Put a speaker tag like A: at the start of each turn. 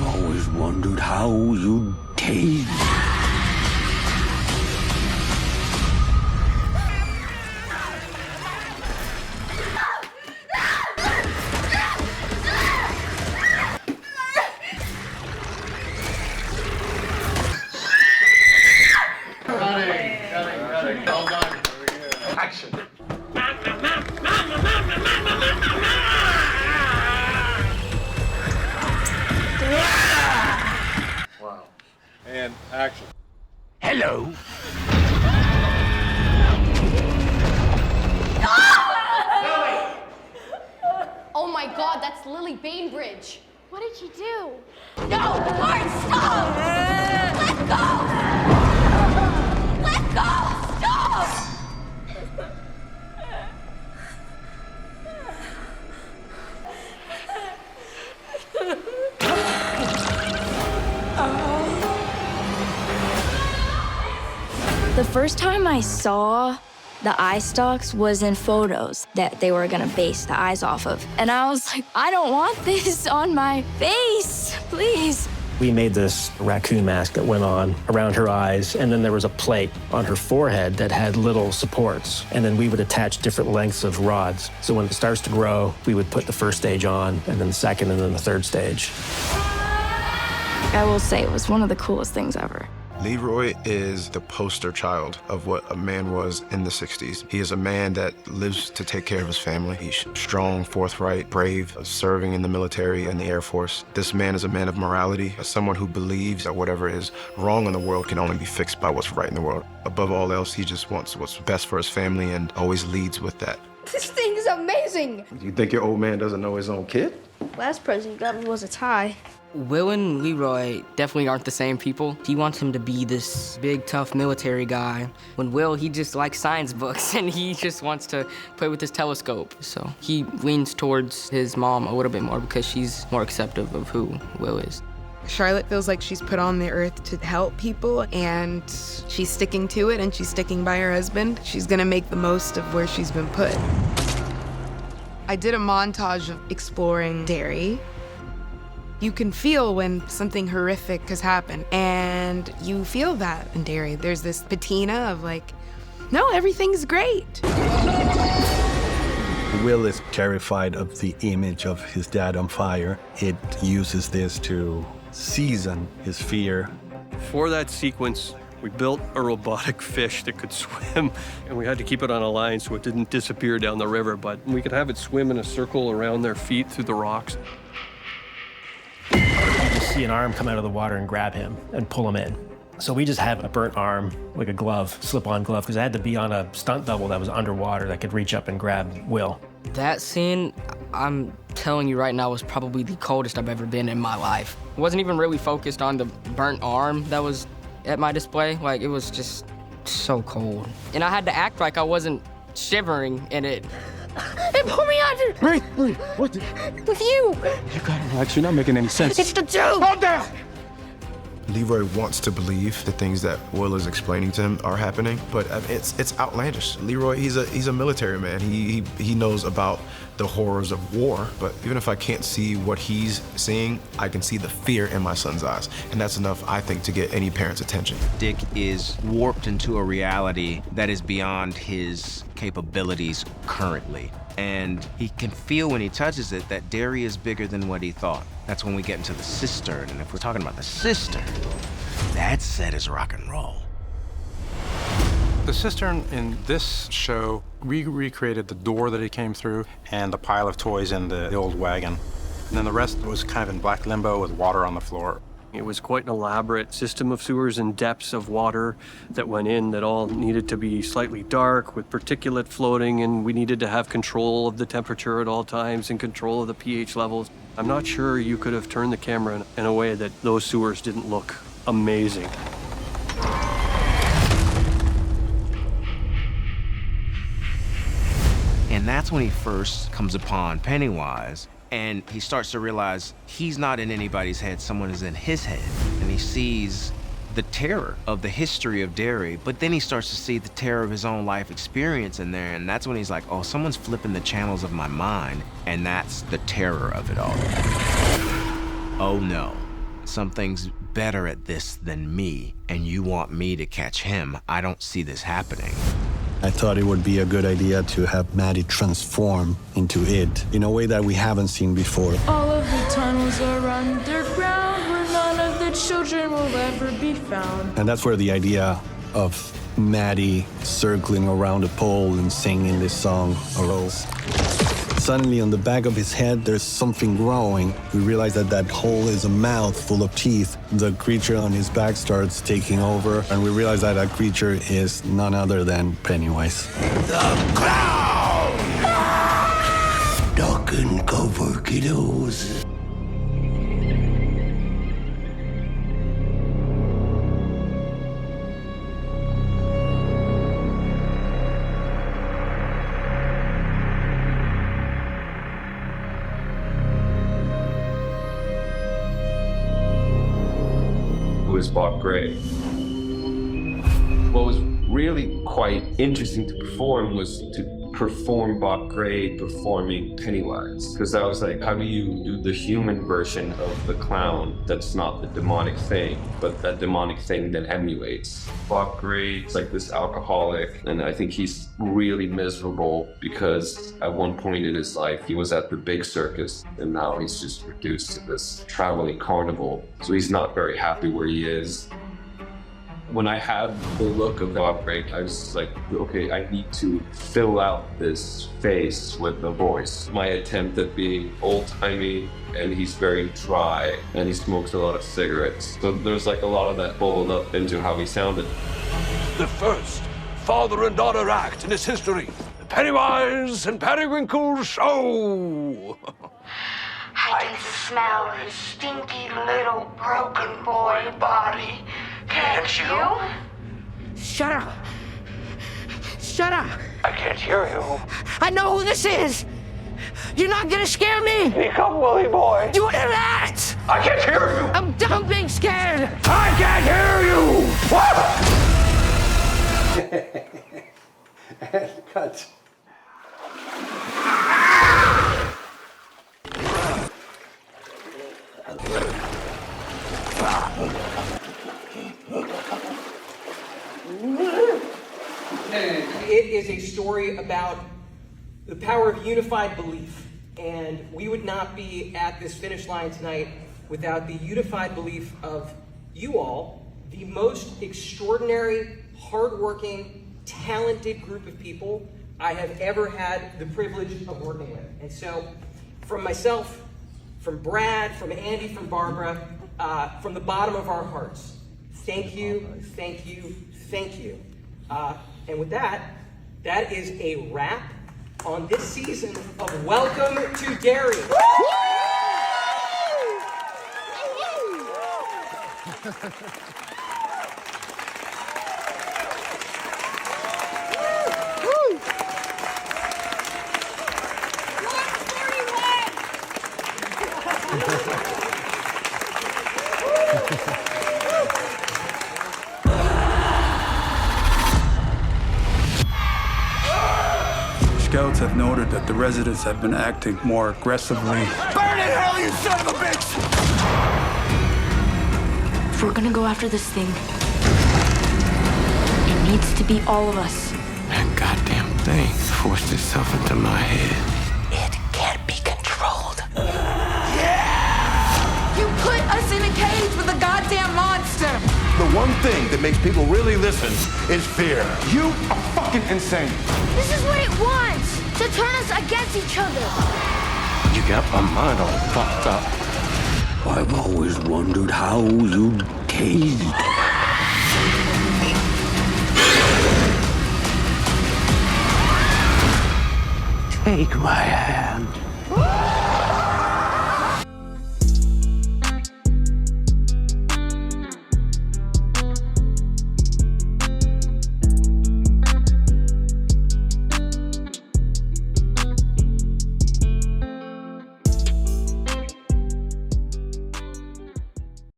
A: always wondered how you'd taste.
B: Well done. Action. Wow. And action.
A: Hello.
C: Oh my God, that's Lilly Bainbridge. What did she do? No, Marge, stop! Let go! Let go! Stop!
D: The first time I saw the eye stalks was in photos that they were gonna base the eyes off of. And I was like, I don't want this on my face, please.
E: We made this raccoon mask that went on around her eyes, and then there was a plate on her forehead that had little supports. And then we would attach different lengths of rods. So when it starts to grow, we would put the first stage on, and then the second, and then the third stage.
D: I will say it was one of the coolest things ever.
F: Leroy is the poster child of what a man was in the 60s. He is a man that lives to take care of his family. He's strong, forthright, brave, serving in the military and the Air Force. This man is a man of morality, someone who believes that whatever is wrong in the world can only be fixed by what's right in the world. Above all else, he just wants what's best for his family and always leads with that.
G: This thing is amazing.
F: You think your old man doesn't know his own kid?
G: Last present got me was a tie.
H: Will and Leroy definitely aren't the same people. He wants him to be this big, tough military guy. When Will, he just likes science books and he just wants to play with his telescope. So he leans towards his mom a little bit more because she's more accepting of who Will is.
I: Charlotte feels like she's put on the earth to help people, and she's sticking to it, and she's sticking by her husband. She's gonna make the most of where she's been put. I did a montage of exploring Derry. You can feel when something horrific has happened, and you feel that in Derry. There's this patina of like, no, everything's great.
J: Will is terrified of the image of his dad on fire. It uses this to season his fear.
K: For that sequence, we built a robotic fish that could swim, and we had to keep it on a line so it didn't disappear down the river, but we could have it swim in a circle around their feet through the rocks.
E: You see an arm come out of the water and grab him and pull him in. So we just have a burnt arm, like a glove, slip-on glove, because I had to be on a stunt double that was underwater that could reach up and grab Will.
H: That scene, I'm telling you right now, was probably the coldest I've ever been in my life. I wasn't even really focused on the burnt arm that was at my display. Like, it was just so cold. And I had to act like I wasn't shivering in it.
G: They pulled me under.
J: Wait, what?
G: With you.
J: You got it, Max. You're not making any sense.
G: It's the joke.
J: Hold down!
F: Leroy wants to believe the things that Will is explaining to him are happening, but it's outlandish. Leroy, he's a military man. He knows about the horrors of war, but even if I can't see what he's seeing, I can see the fear in my son's eyes, and that's enough, I think, to get any parent's attention.
L: Dick is warped into a reality that is beyond his capabilities currently. And he can feel when he touches it that Derry is bigger than what he thought. That's when we get into the cistern, and if we're talking about the cistern, that set is rock and roll.
M: The cistern in this show, we recreated the door that it came through and the pile of toys in the old wagon. And then the rest was kind of in black limbo with water on the floor.
K: It was quite an elaborate system of sewers and depths of water that went in that all needed to be slightly dark with particulate floating, and we needed to have control of the temperature at all times and control of the pH levels. I'm not sure you could have turned the camera in a way that those sewers didn't look amazing.
L: And that's when he first comes upon Pennywise, and he starts to realize he's not in anybody's head, someone is in his head. And he sees the terror of the history of Derry, but then he starts to see the terror of his own life experience in there, and that's when he's like, oh, someone's flipping the channels of my mind, and that's the terror of it all. Oh no, something's better at this than me, and you want me to catch him. I don't see this happening.
J: I thought it would be a good idea to have Maddie transform into it in a way that we haven't seen before.
N: All of the tunnels are underground where none of the children will ever be found.
J: And that's where the idea of Maddie circling around a pole and singing this song arose. Suddenly, on the back of his head, there's something growing. We realize that that hole is a mouth full of teeth. The creature on his back starts taking over, and we realize that that creature is none other than Pennywise.
A: The clown! Duck and cover, kiddos.
O: Was Bob Gray. What was really quite interesting to perform was to perform Bob Gray performing Pennywise. Because I was like, how do you do the human version of the clown that's not the demonic thing, but that demonic thing that emulates? Bob Gray is like this alcoholic, and I think he's really miserable because at one point in his life he was at the big circus, and now he's just reduced to this traveling carnival. So he's not very happy where he is. When I had the look of Bob Gray, I was just like, okay, I need to fill out this face with a voice. My attempt at being old-timey, and he's very dry, and he smokes a lot of cigarettes. So there's like a lot of that bubbled up into how he sounded.
P: The first father and daughter act in its history. The Pennywise and Periwinkle Show.
Q: I can smell his stinky little broken boy body. Can't you?
G: Shut up. Shut up.
P: I can't hear you.
G: I know who this is. You're not gonna scare me.
P: Speak up, Willie boy.
G: You interact.
P: I can't hear you.
G: I'm done being scared.
P: I can't hear you.
J: Cut.
R: It is a story about the power of unified belief, and we would not be at this finish line tonight without the unified belief of you all, the most extraordinary, hardworking, talented group of people I have ever had the privilege of working with. And so, from myself, from Brad, from Andy, from Barbara, from the bottom of our hearts, thank you, thank you, thank you. And with that, that is a wrap on this season of Welcome to Derry.
S: Scouts have noted that the residents have been acting more aggressively.
P: Burn in hell, you son of a bitch!
D: If we're gonna go after this thing, it needs to be all of us.
A: That goddamn thing forced itself into my head.
Q: It can't be controlled.
G: You put us in a cage with a goddamn monster.
P: The one thing that makes people really listen is fear. You are fucking insane.
G: This is what it wants, to turn us against each other.
A: You got my mind all fucked up. I've always wondered how you tased. Take my hand.